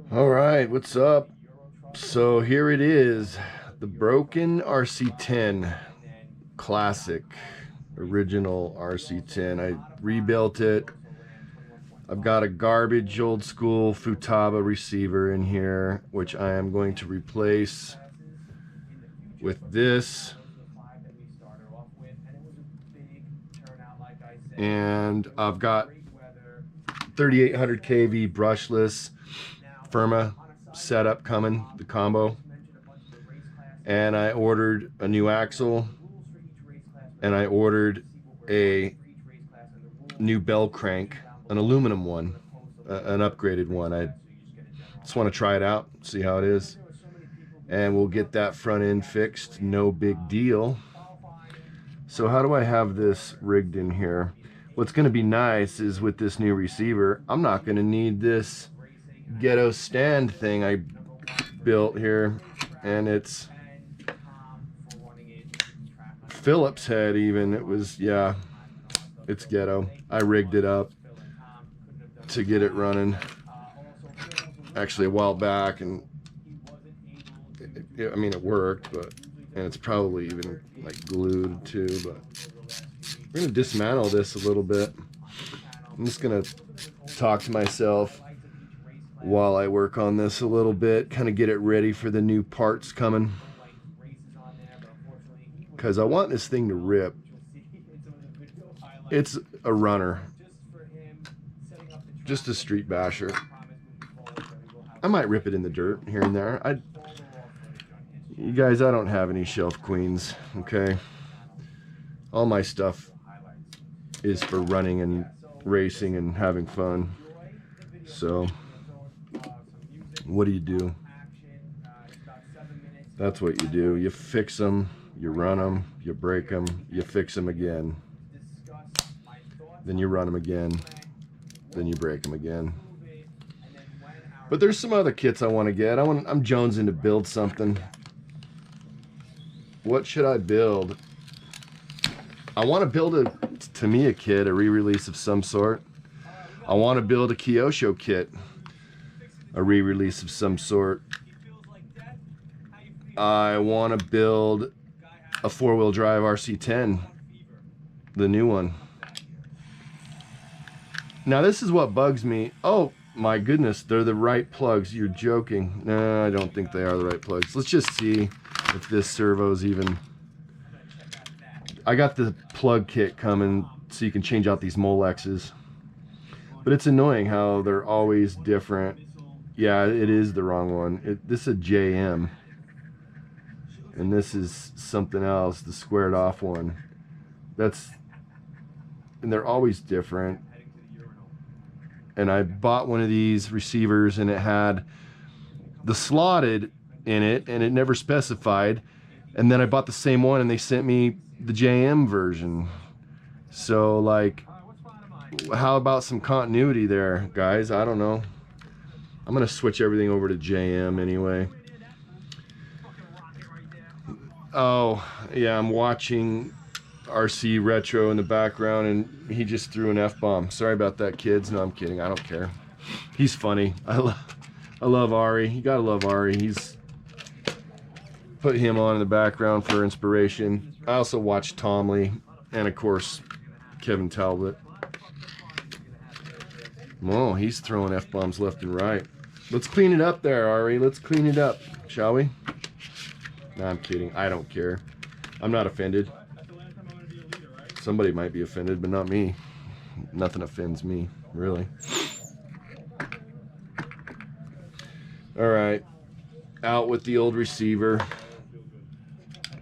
All right, what's up? So here it is, the broken RC10 classic, original RC10. I rebuilt it. I've got a garbage old school Futaba receiver in here, which I am going to replace with this. And I've got 3800 kV brushless Firma setup coming, the combo. And I ordered a new axle, and I ordered a new bell crank, an aluminum one, an upgraded one. I just want to try it out, see how it is, and we'll get that front end fixed, no big deal. So how do I have this rigged in here? What's going to be nice is with this new receiver, I'm not going to need this ghetto stand thing I built here, and it's Phillips head even. It was, yeah, it's ghetto. I rigged it up to get it running actually a while back, and I mean it worked, but and it's probably even like glued too, but we're gonna dismantle this a little bit. I'm just gonna talk to myself while I work on this a little bit, kind of get it ready for the new parts coming, because I want this thing to rip. It's a runner, just a street basher. I might rip it in the dirt here and there. You guys, I don't have any shelf queens, okay? All my stuff is for running and racing and having fun. So, what do? That's what you do. You fix them, you run them, you break them, you fix them again. Then you run them again, then you break them again. But there's some other kits I want to get. I'm jonesing to build something. What should I build? I want to build a Tamiya kit, a re-release of some sort. I want to build a Kyosho kit, a re-release of some sort. I want to build a four-wheel drive RC10, the new one. Now this is what bugs me. Oh my goodness, they're the right plugs. You're joking. No, I don't think they are the right plugs. Let's just see if this servo's even. I got the plug kit coming so you can change out these Molexes, but it's annoying how they're always different. Yeah, it is the wrong one. This is a JM, and this is something else, the squared off one. And they're always different. And I bought one of these receivers, and it had the slotted in it, and it never specified. And then I bought the same one, and they sent me the JM version. So, like, how about some continuity there, guys? I don't know. I'm gonna switch everything over to JM anyway. Oh yeah, I'm watching RC Retro in the background, and he just threw an F-bomb. Sorry about that, kids. No, I'm kidding. I don't care. He's funny. I love Ari. You gotta love Ari. He's put him on in the background for inspiration. I also watch Tom Lee, and of course Kevin Talbot. Oh, he's throwing F-bombs left and right. Let's clean it up there, Ari. Let's clean it up, shall we? No, I'm kidding. I don't care. I'm not offended. Somebody might be offended, but not me. Nothing offends me, really. All right, out with the old receiver,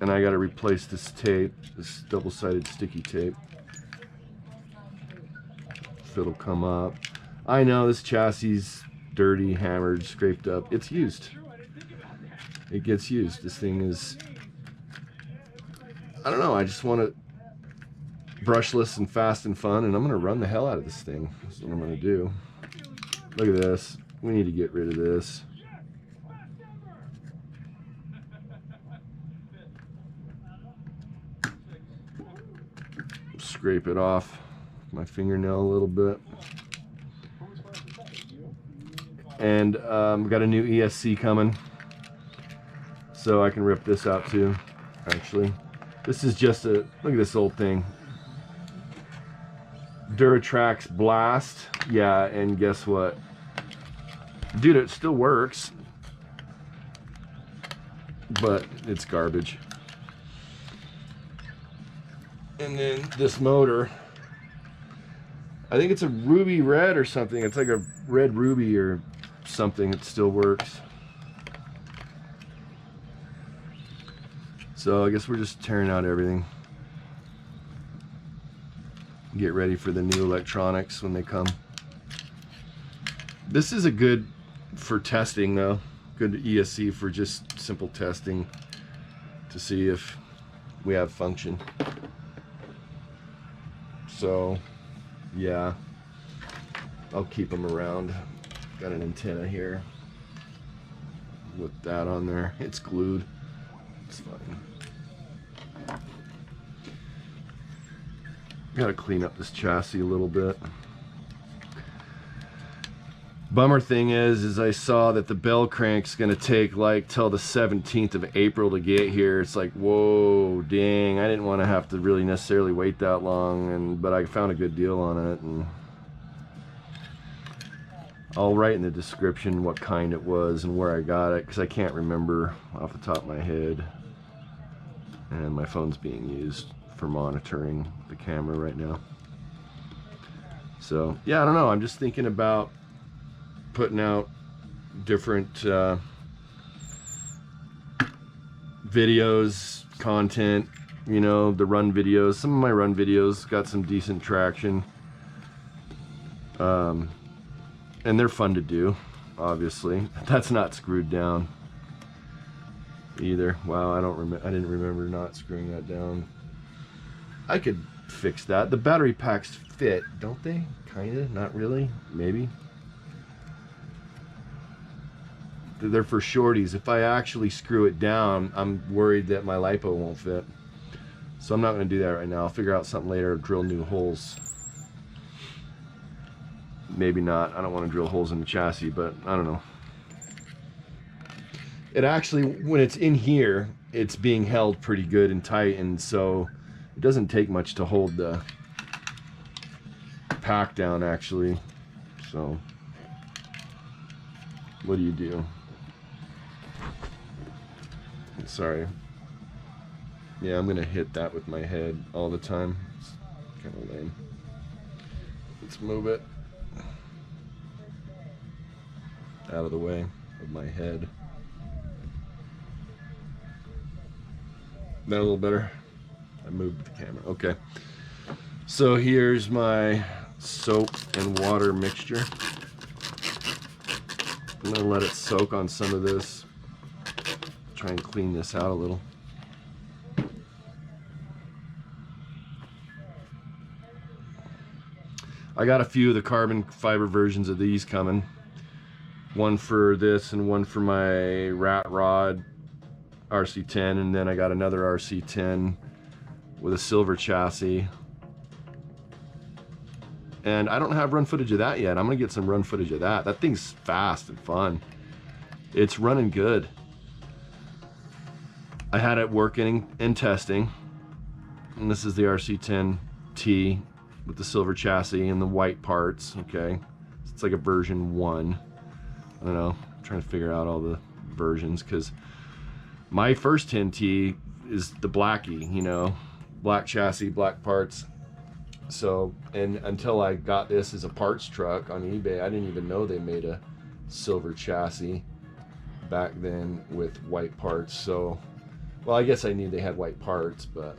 and I got to replace this tape, this double-sided sticky tape. If it'll come up. I know this chassis is dirty, hammered, scraped up. It's used. It gets used. This thing is, I don't know, I just want to brushless and fast and fun, and I'm gonna run the hell out of this thing. That's what I'm gonna do. Look at this. We need to get rid of this. Scrape it off my fingernail a little bit. And got a new ESC coming, so I can rip this out too. Actually, this is just a, look at this old thing, Duratrax Blast. Yeah, and guess what, dude, it still works, but it's garbage. And then this motor, I think it's a ruby red or something. It's like a red ruby or something. It still works. So I guess we're just tearing out everything. Get ready for the new electronics when they come. This is a good for testing though. Good ESC for just simple testing to see if we have function. So yeah, I'll keep them around. Got an antenna here with that on there. It's glued. It's fine. Gotta clean up this chassis a little bit. Bummer thing is I saw that the bell crank's gonna take like till the 17th of April to get here. It's like, whoa, dang, I didn't want to have to really necessarily wait that long, but I found a good deal on it, and I'll write in the description what kind it was and where I got it, because I can't remember off the top of my head, and my phone's being used for monitoring the camera right now. So yeah, I don't know, I'm just thinking about putting out different videos, content, you know, the run videos. Some of my run videos got some decent traction, and they're fun to do, obviously. That's not screwed down either. Wow, I didn't remember not screwing that down. I could fix that. The battery packs fit, don't they? Kinda, not really, maybe. They're for shorties. If I actually screw it down, I'm worried that my lipo won't fit. So I'm not going to do that right now. I'll figure out something later, drill new holes. Maybe not. I don't want to drill holes in the chassis, but I don't know. It actually, when it's in here, it's being held pretty good and tight, and so it doesn't take much to hold the pack down, actually. So what do you do? Sorry. Yeah, I'm gonna hit that with my head all the time. It's kind of lame. Let's move it out of the way of my head. That a little better? I moved the camera. Okay. So here's my soap and water mixture. I'm gonna let it soak on some of this. Try and clean this out a little. I got a few of the carbon fiber versions of these coming. One for this and one for my rat rod RC10, and then I got another RC10 with a silver chassis. And I don't have run footage of that yet. I'm gonna get some run footage of that. That thing's fast and fun. It's running good. I had it working and testing, and this is the RC10T with the silver chassis and the white parts. Okay, it's like a version 1. I don't know, I'm trying to figure out all the versions, because my first 10T is the blackie, you know, black chassis, black parts. So, and until I got this as a parts truck on eBay, I didn't even know they made a silver chassis back then with white parts. So, well, I guess I knew they had white parts, but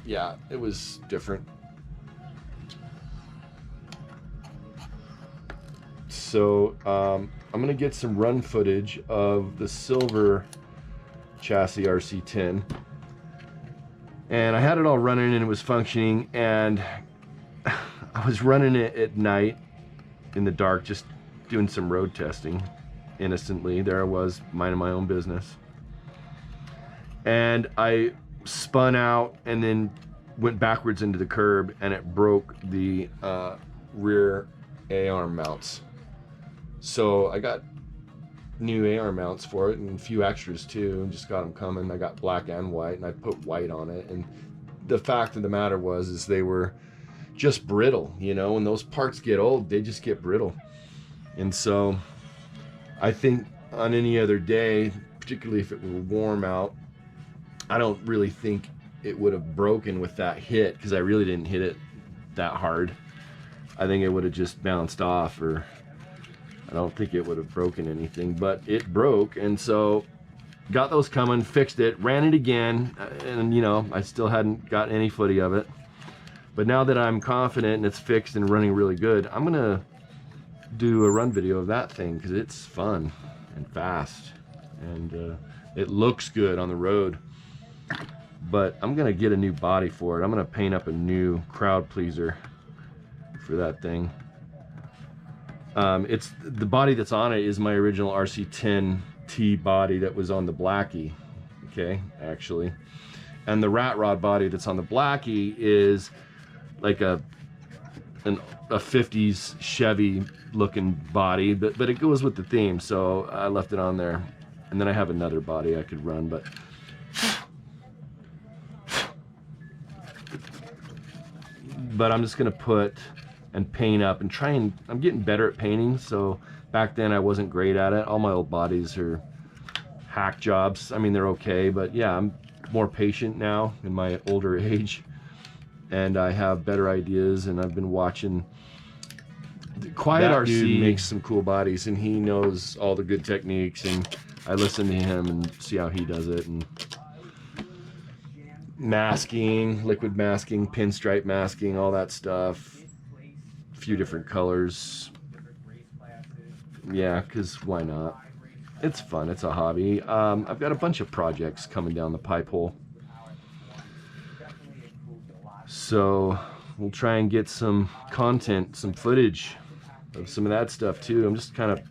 yeah, it was different. So I'm gonna get some run footage of the silver chassis RC10, and I had it all running and it was functioning, and I was running it at night in the dark, just doing some road testing innocently. There I was, minding my own business, and I spun out and then went backwards into the curb, and it broke the rear A-arm mounts. So I got new A-arm mounts for it and a few extras too, and just got them coming. I got black and white, and I put white on it. And the fact of the matter is they were just brittle. You know, when those parts get old, they just get brittle. And so I think on any other day, particularly if it were warm out, I don't really think it would have broken with that hit, because I really didn't hit it that hard. I think it would have just bounced off, or I don't think it would have broken anything, but it broke. And so got those coming, fixed it, ran it again, and you know, I still hadn't got any footy of it. But now that I'm confident and it's fixed and running really good, I'm gonna do a run video of that thing, because it's fun and fast, and it looks good on the road. But I'm gonna get a new body for it. I'm gonna paint up a new crowd pleaser for that thing. It's the body that's on it is my original RC10 T body that was on the Blackie, okay, actually. And the rat rod body that's on the Blackie is like a 50s Chevy looking body, but it goes with the theme, so I left it on there. And then I have another body I could run, but I'm just gonna put and paint up and try, and I'm getting better at painting. So back then I wasn't great at it. All my old bodies are hack jobs. I mean, they're okay, but yeah, I'm more patient now in my older age, and I have better ideas. And I've been watching Quiet RC. Dude makes some cool bodies, and he knows all the good techniques, and I listen to him and see how he does it. And masking, liquid masking, pinstripe masking, all that stuff. A few different colors. Yeah, because why not? It's fun. It's a hobby. I've got a bunch of projects coming down the pipe hole, so we'll try and get some content, some footage of some of that stuff too. I'm just kind of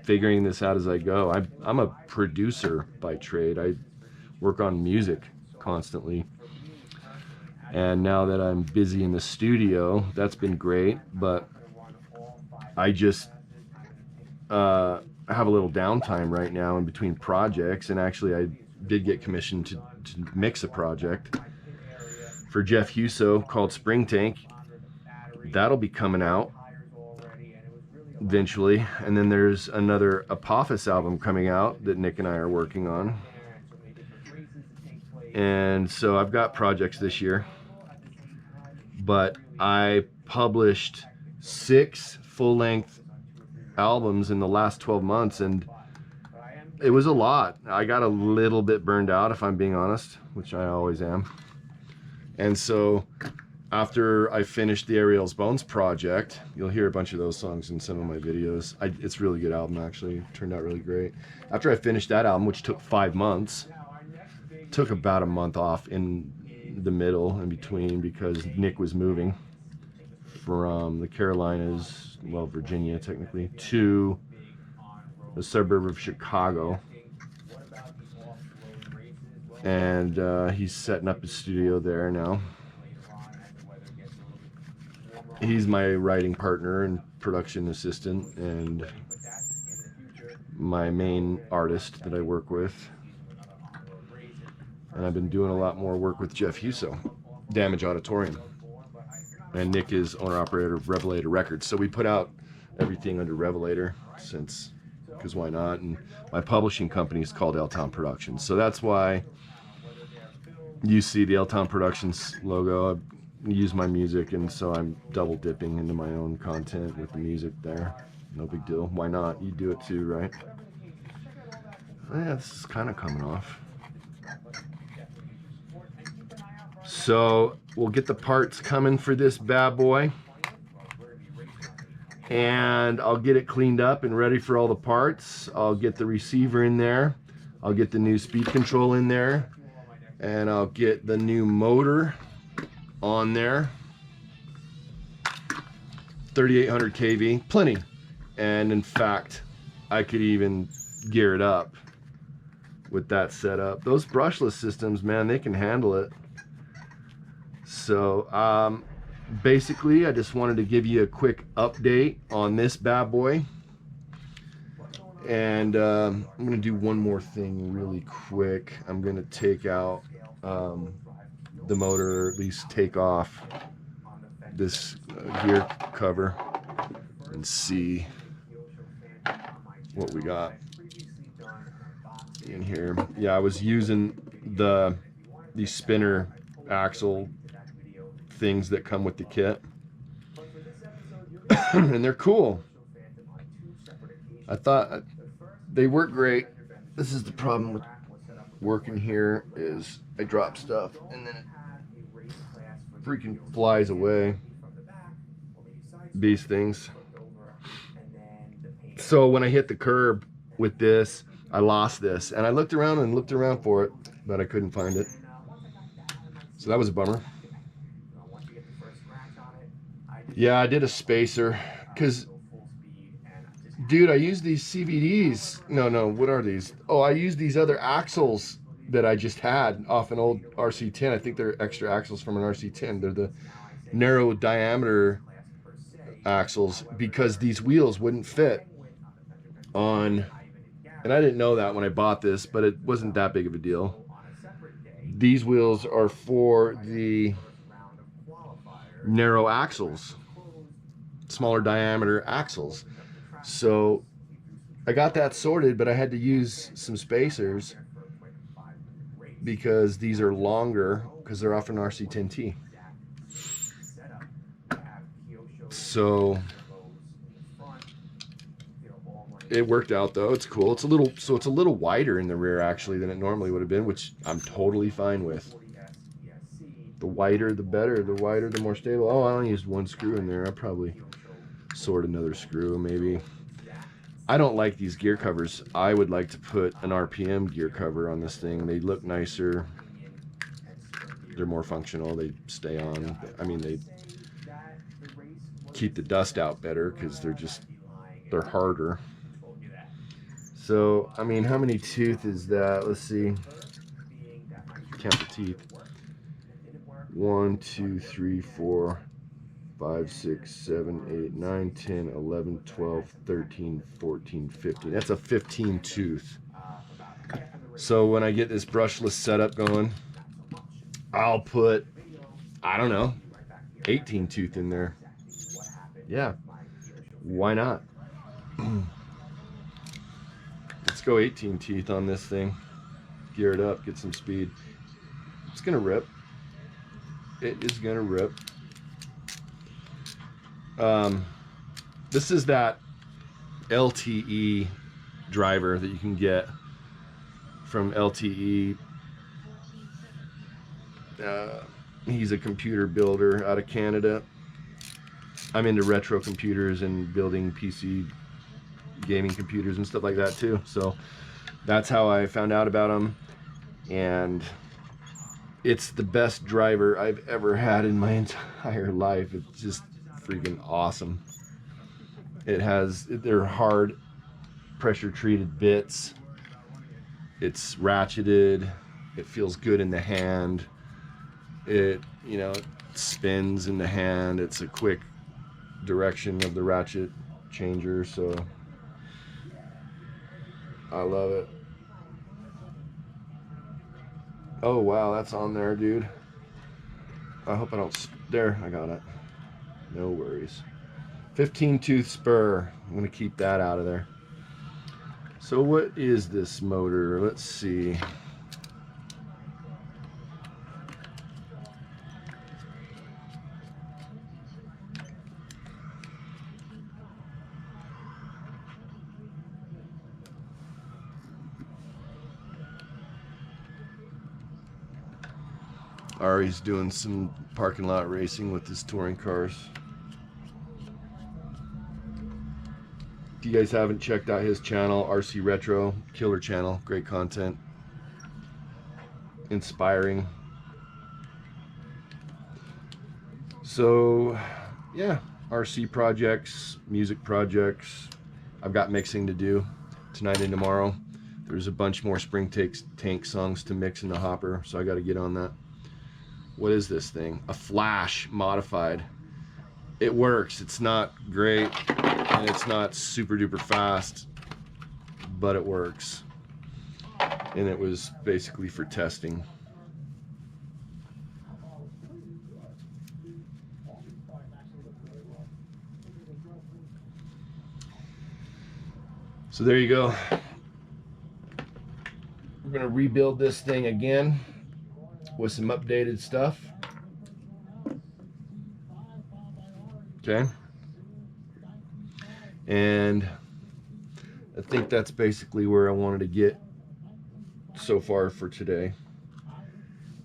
figuring this out as I go. I'm a producer by trade. I work on music constantly, and now that I'm busy in the studio, that's been great, but I just have a little downtime right now in between projects. And actually I did get commissioned to mix a project for Jeff Huso called Spring Tank. That'll be coming out eventually. And then there's another Apophis album coming out that Nick and I are working on. And so I've got projects this year, but I published 6 full-length albums in the last 12 months, and it was a lot. I got a little bit burned out, if I'm being honest, which I always am. And so after I finished the Ariel's Bones project, you'll hear a bunch of those songs in some of my videos. It's a really good album, actually. It turned out really great. After I finished that album, which took 5 months, took about a month off in the middle, in between, because Nick was moving from the Carolinas, well, Virginia technically, to a suburb of Chicago. And he's setting up his studio there now. He's my writing partner and production assistant, and my main artist that I work with. And I've been doing a lot more work with Jeff Huso, Damage Auditorium. And Nick is owner-operator of Revelator Records. So we put out everything under Revelator, because why not? And my publishing company is called L-Town Productions. So that's why you see the L-Town Productions logo. I use my music, and so I'm double dipping into my own content with the music there. No big deal. Why not? You do it too, right? Yeah, this is kind of coming off. So we'll get the parts coming for this bad boy, and I'll get it cleaned up and ready for all the parts. I'll get the receiver in there, I'll get the new speed control in there, and I'll get the new motor on there. 3800 kV, plenty. And in fact, I could even gear it up with that setup. Those brushless systems, man, they can handle it. So basically, I just wanted to give you a quick update on this bad boy. And I'm going to do one more thing really quick. I'm going to take out the motor, or at least take off this gear cover and see what we got in here. Yeah, I was using these spinner axle things that come with the kit. And they're cool. I thought they work great. This is the problem with working here, is I drop stuff and then it freaking flies away. These things. So when I hit the curb with this, I lost this, and I looked around and looked around for it, but I couldn't find it. So that was a bummer. Yeah, I did a spacer, because, dude, I used these CVDs. No, what are these? Oh, I used these other axles that I just had off an old RC10. I think they're extra axles from an RC10. They're the narrow diameter axles, because these wheels wouldn't fit on, and I didn't know that when I bought this, but it wasn't that big of a deal. These wheels are for the narrow axles, smaller diameter axles. So I got that sorted, but I had to use some spacers because these are longer, because they're off an RC10T. So it worked out though. It's cool. It's a little wider in the rear actually than it normally would have been, which I'm totally fine with. The wider the better. The wider the more stable. Oh, I only used one screw in there. I'll probably sort another screw maybe. I don't like these gear covers. I would like to put an RPM gear cover on this thing. They look nicer. They're more functional. They stay on. I mean, they keep the dust out better because they're harder. So, I mean, how many tooth is that? Let's see. Count the teeth. 1, 2, 3, 4, 5, 6, 7, 8, 9, 10, 11, 12, 13, 14, 15. That's a 15 tooth. So when I get this brushless setup going, I'll put, I don't know, 18 tooth in there. Yeah, why not? Let's go 18 teeth on this thing. Gear it up, get some speed. It's gonna rip. It is gonna rip. This is that LTE driver that you can get from LTE. He's a computer builder out of Canada. I'm into retro computers and building PC gaming computers and stuff like that too. So that's how I found out about him. And it's the best driver I've ever had in my entire life. It's just freaking awesome. They're hard pressure treated bits. It's ratcheted. It feels good in the hand. It spins in the hand. It's a quick direction of the ratchet changer, so I love it. Oh wow, that's on there, dude. I hope I don't. There, I got it. No worries. 15 tooth spur. I'm gonna keep that out of there. So what is this motor? Let's see. Ari's doing some parking lot racing with his touring cars. If you guys haven't checked out his channel, RC Retro, killer channel, great content, inspiring. So yeah, RC projects, music projects. I've got mixing to do tonight and tomorrow. There's a bunch more Spring Tank songs to mix in the hopper, so I got to get on that. What is this thing? A Flash modified. it works. It's not great and it's not super duper fast, but it works. And it was basically for testing. So there you go. We're gonna rebuild this thing again with some updated stuff. Okay. And I think that's basically where I wanted to get so far for today.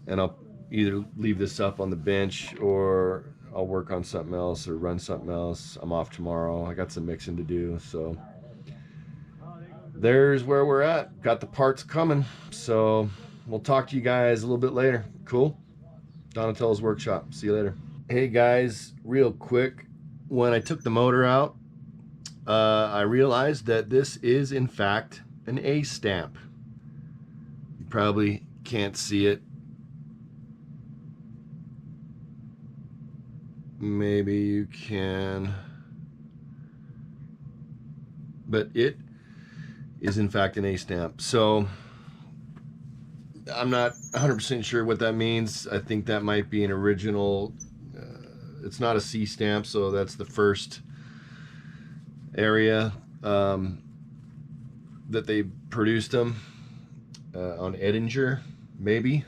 And I'll either leave this up on the bench or I'll work on something else or run something else. I'm off tomorrow. I got some mixing to do, so there's where we're at. Got the parts coming, so we'll talk to you guys a little bit later. Cool? Donatello's Workshop. See you later. Hey guys, real quick, when I took the motor out, I realized that this is in fact an A-stamp. You probably can't see it. Maybe you can, but it is in fact an A-stamp. So I'm not 100% sure what that means. I think that might be an original. It's not a C stamp, so that's the first area that they produced them on Edinger, maybe.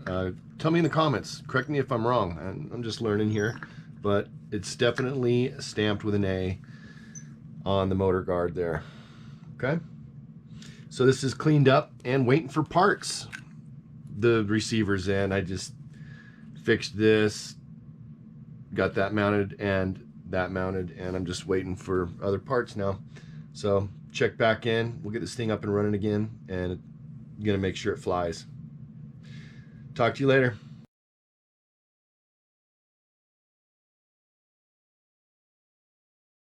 Tell me in the comments. Correct me if I'm wrong. I'm just learning here, but it's definitely stamped with an A on the motor guard there. Okay. So this is cleaned up and waiting for parts. The receiver's in. I just fixed this, got that mounted and that mounted, and I'm just waiting for other parts now. So check back in. We'll get this thing up and running again, and I'm gonna make sure it flies. Talk to you later.